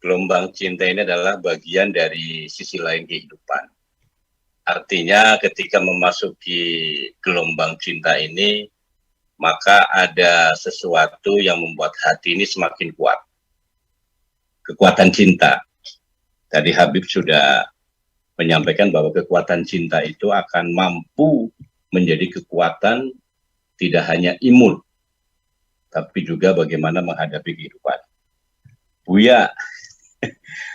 gelombang cinta ini adalah bagian dari sisi lain kehidupan. Artinya ketika memasuki gelombang cinta ini, maka ada sesuatu yang membuat hati ini semakin kuat. Kekuatan cinta. Tadi Habib sudah menyampaikan bahwa kekuatan cinta itu akan mampu menjadi kekuatan tidak hanya imun, tapi juga bagaimana menghadapi kehidupan. Buya,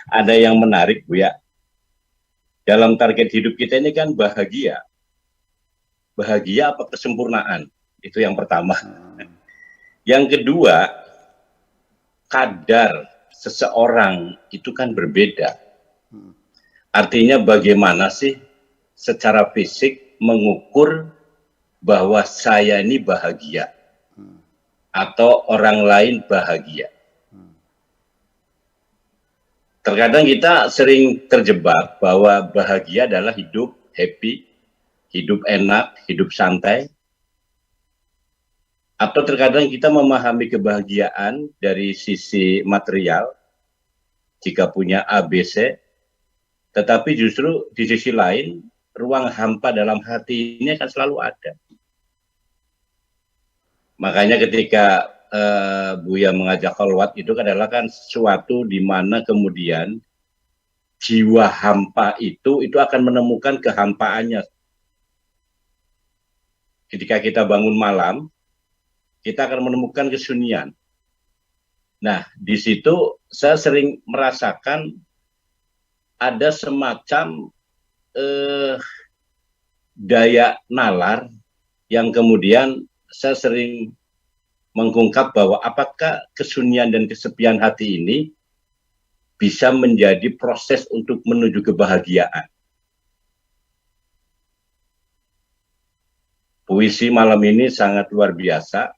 ada yang menarik Buya. Dalam target hidup kita ini kan bahagia. Bahagia apa kesempurnaan? Itu yang pertama. Yang kedua, kadar seseorang itu kan berbeda. Artinya bagaimana sih secara fisik mengukur bahwa saya ini bahagia atau orang lain bahagia. Terkadang kita sering terjebak bahwa bahagia adalah hidup happy, hidup enak, hidup santai. Atau terkadang kita memahami kebahagiaan dari sisi material, jika punya ABC, tetapi justru di sisi lain, ruang hampa dalam hati ini akan selalu ada. Makanya ketika Buya mengajak kholwat itu adalah kan sesuatu di mana kemudian jiwa hampa itu akan menemukan kehampaannya. Ketika kita bangun malam, kita akan menemukan kesunyian. Nah, di situ saya sering merasakan ada semacam daya nalar yang kemudian saya sering mengungkap bahwa apakah kesunyian dan kesepian hati ini bisa menjadi proses untuk menuju kebahagiaan. Puisi malam ini sangat luar biasa.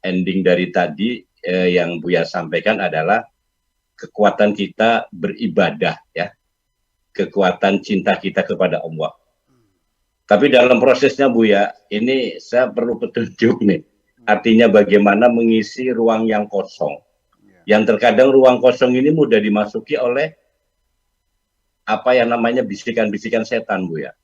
Ending dari tadi yang Buya sampaikan adalah kekuatan kita beribadah, ya, kekuatan cinta kita kepada Allah. Tapi dalam prosesnya Buya, ini saya perlu petunjuk nih. Artinya bagaimana mengisi ruang yang kosong. Yang terkadang ruang kosong ini mudah dimasuki oleh apa yang namanya bisikan-bisikan setan, Buya.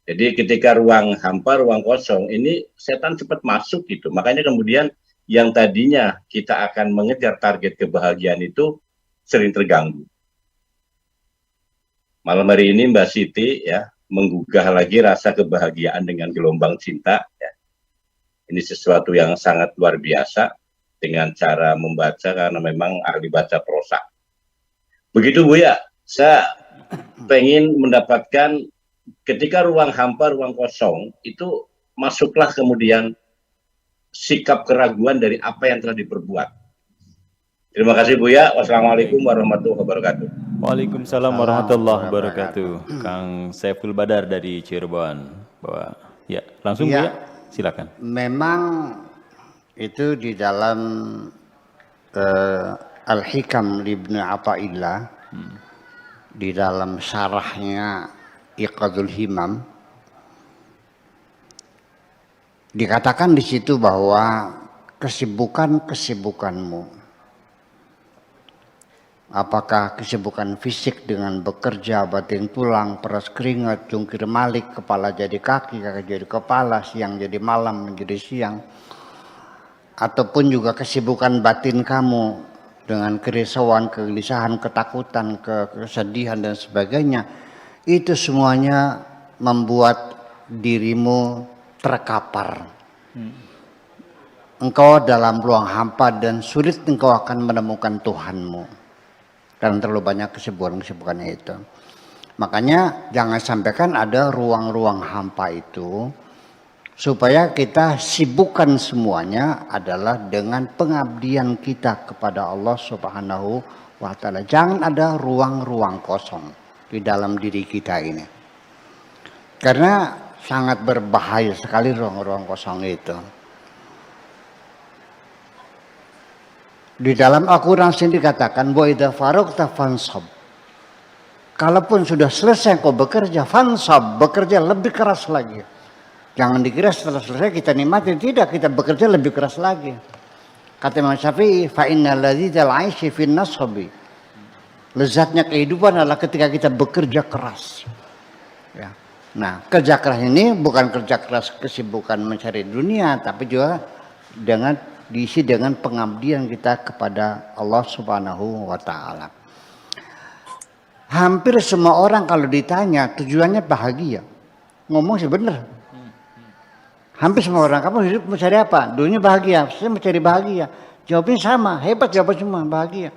Jadi ketika ruang hampa, ruang kosong, ini setan cepat masuk gitu. Makanya kemudian yang tadinya kita akan mengejar target kebahagiaan itu sering terganggu. Malam hari ini Mbak Siti ya menggugah lagi rasa kebahagiaan dengan gelombang cinta. Ya. Ini sesuatu yang sangat luar biasa dengan cara membaca karena memang ahli baca prosa. Begitu Buya, saya pengen mendapatkan ketika ruang hampa, ruang kosong itu masuklah kemudian sikap keraguan dari apa yang telah diperbuat. Terima kasih Buya. Wassalamualaikum warahmatullahi wabarakatuh. Waalaikumsalam warahmatullahi wabarakatuh. Kang Saiful Badar dari Cirebon. Bahwa ya, langsung ya. Buya, silakan. Memang itu di dalam Al-Hikam Ibnu Athaillah di dalam syarahnya Iqadul Himam dikatakan di situ bahwa kesibukanmu, apakah kesibukan fisik dengan bekerja, batin tulang, peras keringat, jungkir balik, kepala jadi kaki, kaki jadi kepala, siang jadi malam, menjadi siang, ataupun juga kesibukan batin kamu dengan kerisauan, kegelisahan, ketakutan, kesedihan dan sebagainya, itu semuanya membuat dirimu terkapar. Engkau dalam ruang hampa dan sulit engkau akan menemukan Tuhanmu karena terlalu banyak kesibukan-kesibukannya itu. Makanya jangan sampaikan ada ruang-ruang hampa itu, supaya kita sibukkan semuanya adalah dengan pengabdian kita kepada Allah Subhanahu wa Ta'ala. Jangan ada ruang-ruang kosong di dalam diri kita ini, karena sangat berbahaya sekali ruang-ruang kosong itu. Di dalam Al-Quran sendiri dikatakan, wa idza faragta fansab. Kalaupun sudah selesai kau bekerja, fansab, bekerja lebih keras lagi. Jangan dikira setelah selesai kita nikmati, tidak, kita bekerja lebih keras lagi. Kata Imam Syafi'i, fa innal ladzizal 'aisy fin nasbi. Lezatnya kehidupan adalah ketika kita bekerja keras. Ya. Nah, kerja keras ini bukan kerja keras kesibukan mencari dunia, tapi juga diisi dengan pengabdian kita kepada Allah Subhanahu wa taala. Hampir semua orang kalau ditanya tujuannya bahagia, ngomong sih benar. Hampir semua orang, kamu hidup mencari apa? Dunia bahagia, saya mencari bahagia. Jawabnya sama, hebat jawaban semua, bahagia.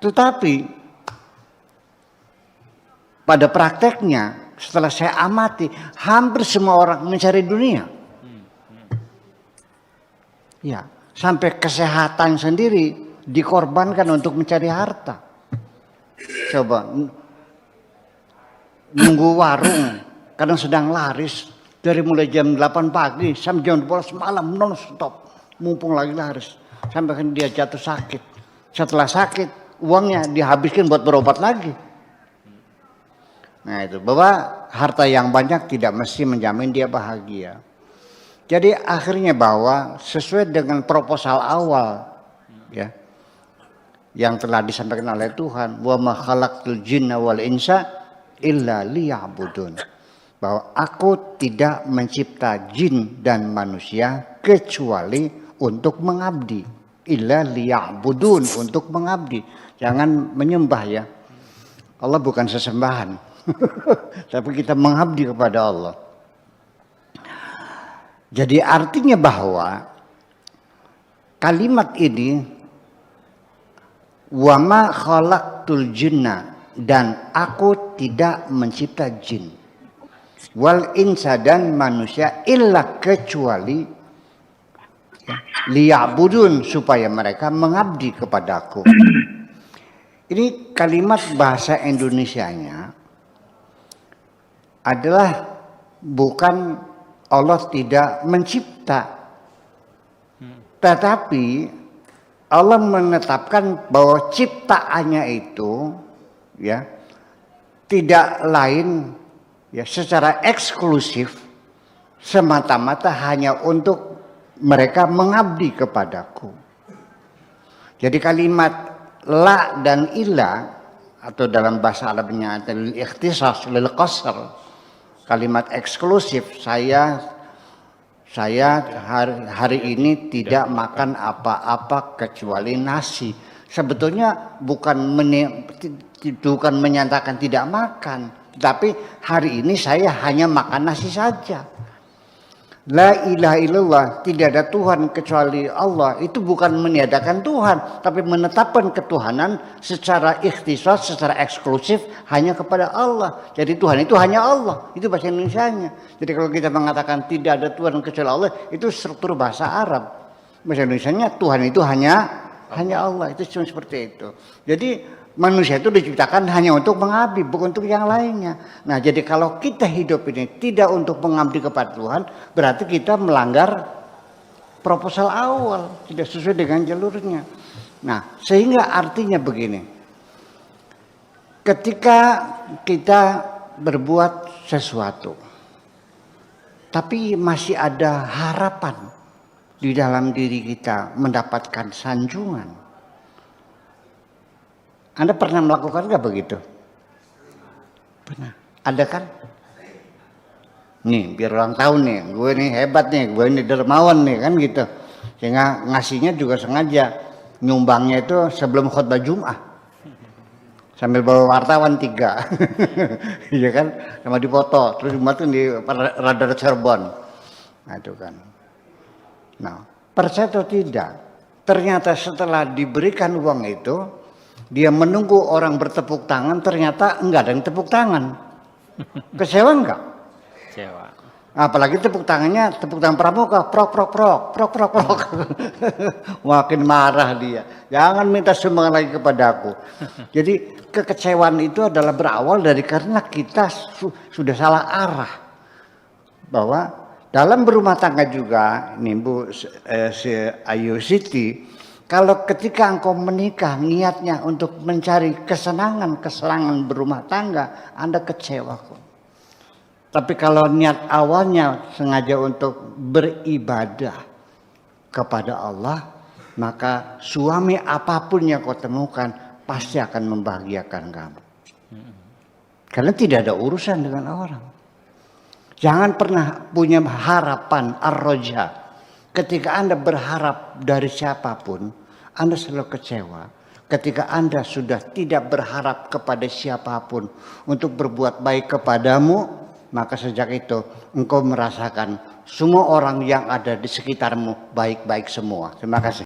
Tetapi pada prakteknya setelah saya amati, hampir semua orang mencari dunia. Ya, sampai kesehatan sendiri dikorbankan untuk mencari harta. Coba nunggu warung, kadang sedang laris dari mulai jam 8 pagi sampai jam 12 malam non stop, mumpung lagi laris, sampai kan dia jatuh sakit. Setelah sakit, uangnya dihabiskan buat berobat lagi. Nah itu, bahwa harta yang banyak tidak mesti menjamin dia bahagia. Jadi akhirnya bahwa sesuai dengan proposal awal, ya, yang telah disampaikan oleh Tuhan, wa ma khalaqtul jinna wal insa illa liya'budun, bahwa aku tidak mencipta jin dan manusia kecuali untuk mengabdi, illa liya'budun, untuk mengabdi. Jangan menyembah ya, Allah bukan sesembahan. Tapi kita mengabdi kepada Allah. Jadi artinya bahwa kalimat ini, wa ma khalaqtul jinna, dan aku tidak mencipta jin, wal insa, dan manusia, illa kecuali liya'budun, supaya mereka mengabdi kepadaku. Ini kalimat bahasa Indonesianya adalah bukan Allah tidak mencipta, tetapi Allah menetapkan bahwa ciptaannya itu ya tidak lain ya secara eksklusif semata-mata hanya untuk mereka mengabdi kepadaku. Jadi kalimat la dan illa, atau dalam bahasa Arabnya lil ikhtisas, lil qasr, kalimat eksklusif, saya hari ini tidak makan apa-apa kecuali nasi. Sebetulnya bukan menyatakan tidak makan, tapi hari ini saya hanya makan nasi saja. La ilaha illallah, tidak ada Tuhan kecuali Allah, itu bukan meniadakan Tuhan, tapi menetapkan ketuhanan secara ikhtisas, secara eksklusif hanya kepada Allah. Jadi Tuhan itu hanya Allah, itu bahasa Indonesianya. Jadi kalau kita mengatakan tidak ada Tuhan kecuali Allah, itu struktur bahasa Arab. Bahasa Indonesianya Tuhan itu hanya Allah, itu cuma seperti itu. Jadi manusia itu diciptakan hanya untuk mengabdi, bukan untuk yang lainnya. Nah, jadi kalau kita hidup ini tidak untuk mengabdi kepada Tuhan, berarti kita melanggar proposal awal, tidak sesuai dengan jalurnya. Nah, sehingga artinya begini. Ketika kita berbuat sesuatu, tapi masih ada harapan di dalam diri kita mendapatkan sanjungan. Anda pernah melakukan nggak begitu? Pernah. Ada kan? Nih, biar orang tahu nih, gue nih hebat nih, gue ini dermawan nih, kan gitu. Sehingga ngasihnya juga sengaja, nyumbangnya itu sebelum khutbah Jum'ah. Sambil bawa wartawan 3. Iya kan? Sama dipoto, terus Jumat tuh di Radar Cirebon. Nah itu kan. Nah, percaya atau tidak, ternyata setelah diberikan uang itu, dia menunggu orang bertepuk tangan, ternyata enggak ada yang tepuk tangan. Kecewa enggak? Kecewa. Apalagi tepuk tangannya, tepuk tangan pramuka, prok. Makin marah dia. Jangan minta sumbangan lagi kepadaku. Jadi kekecewaan itu adalah berawal dari karena kita sudah salah arah. Bahwa dalam berumah tangga juga, nih Bu Ayu Siti, kalau ketika engkau menikah niatnya untuk mencari kesenangan berumah tangga, Anda kecewa kok. Tapi kalau niat awalnya sengaja untuk beribadah kepada Allah, maka suami apapun yang kau temukan pasti akan membahagiakan kamu. Karena tidak ada urusan dengan orang. Jangan pernah punya harapan ar-roja. Ketika Anda berharap dari siapapun, Anda selalu kecewa. Ketika Anda sudah tidak berharap kepada siapapun untuk berbuat baik kepadamu, maka sejak itu engkau merasakan semua orang yang ada di sekitarmu baik-baik semua. Terima kasih.